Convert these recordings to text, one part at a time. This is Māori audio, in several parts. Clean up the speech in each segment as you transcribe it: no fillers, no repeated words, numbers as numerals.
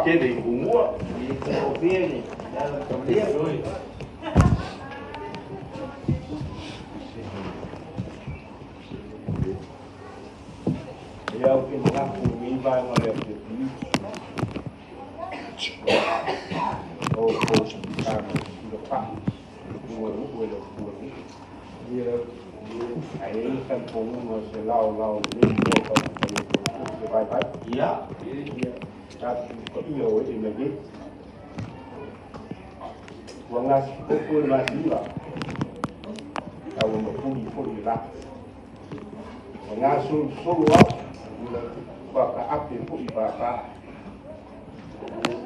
Cái gì cũng mua. Đi cổ phía này. Đã là cầm liếc rồi. Eu que não comi vai uma vez de ou tá no papo o aí kan pun masih lau ni kalau vai ya tak iyo ini lagi wangas pun masih lah kalau mau pun lah wangas semua baka api po ibaka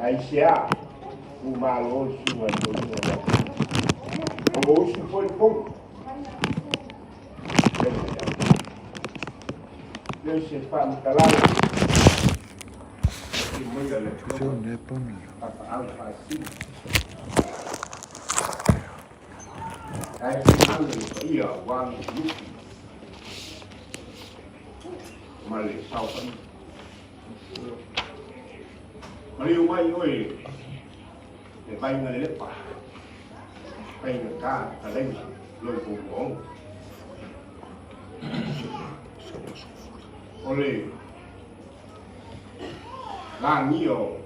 ay siya umalo suwan po niya ang uso po ito yung si Pam Kalang papa-alpha-sin ay sinangin pa iya wang yuki Mali sau phân Mali quay ơi để bay người lép bà bay người ca ở đây lôi cùng bóng Oleh Lang nhiều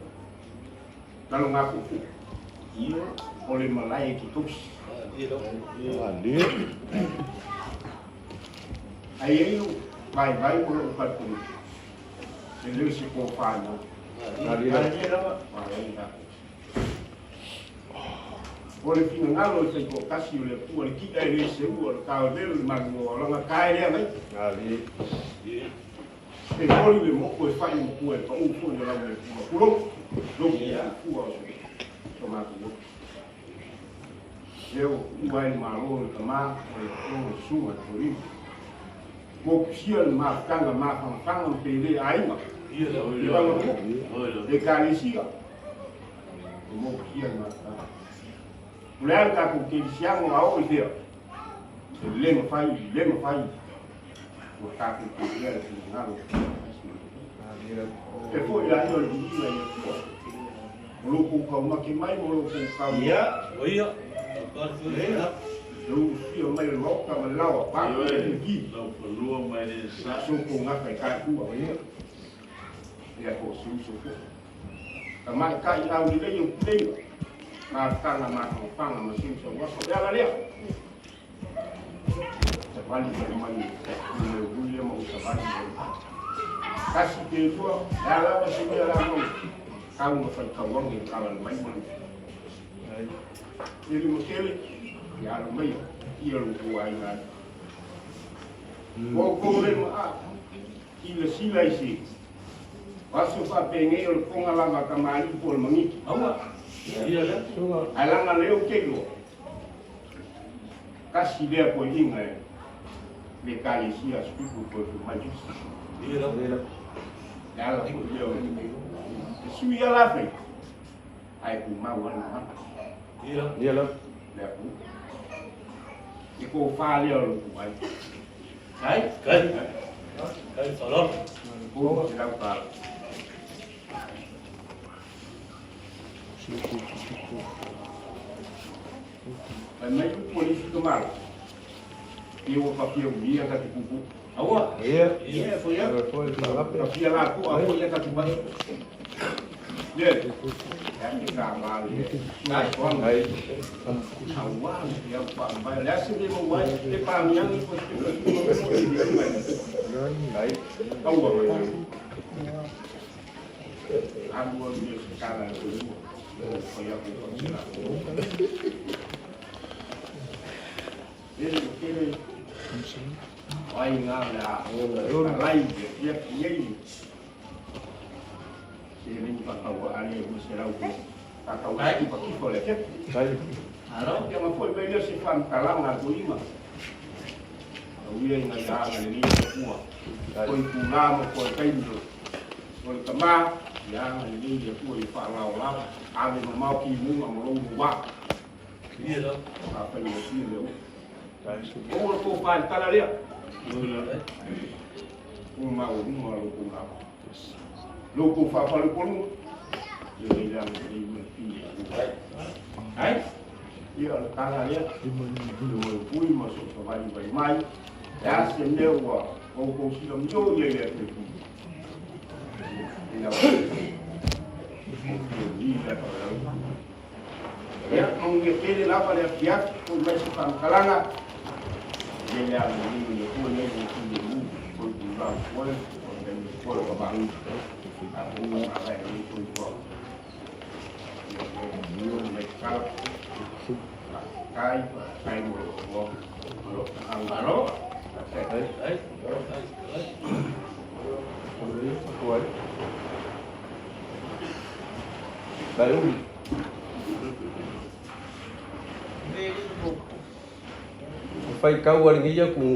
Kalau ngaku Iya Oleh Malay kitus Dia Ayah vai por um parto ele se confana ali vai por fim ngalo se ko kasi le por ki ele se o ka del mango la kai le mai ali e poi le mo ko fai un po e pa un po de la mo lo ya fu toma tu eu vai malo tama o sua por isso Bopsian makan makan pilih air mak. Iya dah. Dekali siapa? Bopsian makan. Mulai aku siang awal dia. Lem fai. Aku dia ngaruh. Depois lá eu disse aí. Muluku kau makin mai muluku kau. Iya. Oh iya. Lu sio mai lo ka malau pa ki Lo perlu mai de sa. so ko nga kai ka ku ba ya ko su ka mai ka ya ni le yu le ma ka na ma ko pa na ma sin so wa so ya la le ta wali ka mai ni lu ye mo sa ba ni ka si ke to ya la ma si ya la mo ka mo fa ka wa ni ka la mai mo ni mo kele ya lo mai ia lo kuai na ko le ma ile sila isi wasu pa penge o konga lava kamali por mangi awa ia la alanga leo kego kasi dia po inga le kali sia spiku por majus ia la ya la ko yo sui ala fe ai ku ma wana ia la thì cô pha liều của anh đấy Cây sổ lông. cô chỉ đang pha mấy cô đi cái mảng yêu papel dia kata kuku awak iya foi papel lah aku ya kata kuku dia yang kita mal nah kon hai awak dia pak bayar lasi dia mau buat dia pam yang ikut baik tahu apa aku dia sekarang itu saya pun tidak ini ai ngang là lay việc gì thì mình phải cầu anh em sẽ đâu ta cầu cái thì phải phải là chết đó nhưng mà phải bây giờ sẽ phân cả lăng là túi mà đầu tiên là ra là đi mua coi cù la một coi cây rồi coi cà ma ra là đi để mua phà lầu lắm ăn thì mà mau kỳ muốn mà lâu quá kia đó và phải nhiều kia nữa ô tô phải ta là đi uma loko fa fa loko kala ya lo pui ma so so vai mai ya se ne wa ko si lo yo ye ye te ku ina ya on ye pele la para fiat ko mai se fan kalanga ye ya ni ko ne ko ni ko ba ko ko ko ba ni aku ada ini pun kok kai mo angaro baru fai kau ali ngia ku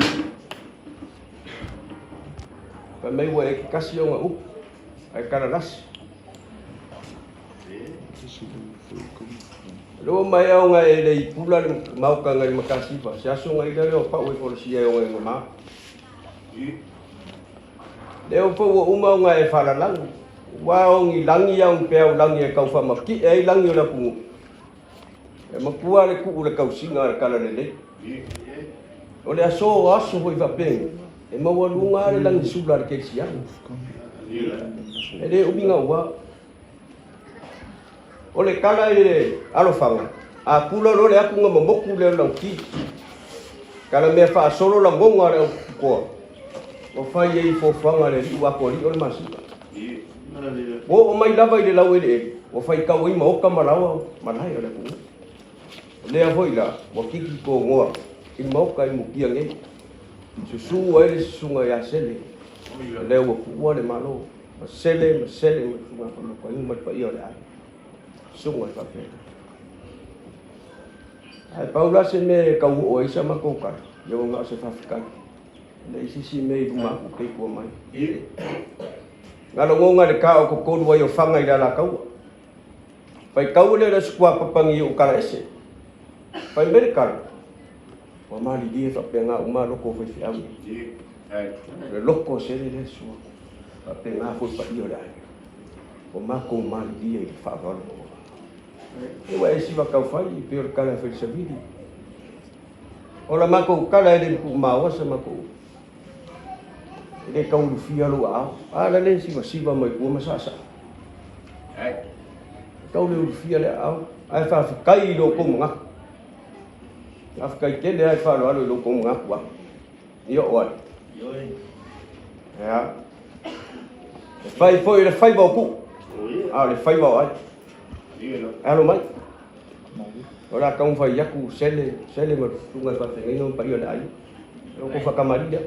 pa mai wa e kasi o ngau ai karanas lo mai au ngai le pula mau ka ngai makasi pa sia so ngai le pa we for sia o ngai ma le o po o mau ngai fa la lang wa o ngi langi yang pe o langi ka fa ma ki ai langi la pu e ma kua le ku le ka singa ka la le o le aso aso foi va pe e ma wa lunga le langi sula ke sia ele ubinga wa ole kala ele alofanga a pula lo le aku ngam moku le lo ki kala me fa solo la ngonga le ko o fa ye fo fanga le wa ko ri ole masu o mai lava ile lawe le o fa ka wi mo ka malawa malai ole ku le a hoila o kiki ko ngoa i mo ka i mu kia nge susu ele sunga ya sele le o ku le malo sele sunga ko i mo pa i ole sunga pa pe ai paula se me ka o isa ma ko ka yo nga se fa ka le isi me du ma ko ke ko mai ngalo ngonga le ka ko ko wa yo fanga ila la ka pai ka le la skua pa pangi o kala ese pai mereka o mali dia fa pe nga uma lo ko fa fi au le loko se le su pa pe nga fo pa io dai o ma ko mali dia fa va e wa esi va ka fai per kala fa sabidi o la ma ko kala le ku ma wa sa ma ko le ka u fia lo a la le si va mai ku ma sa sa ka u le fia le a fa kai lo ko nga afka ke le fa lo ko nga wa yo wa ya fai foi le fai ba ku le fai ba ai alo mai ora kau fai yaku sele ma tunga pa te no pa io dai lo ko fa camarilla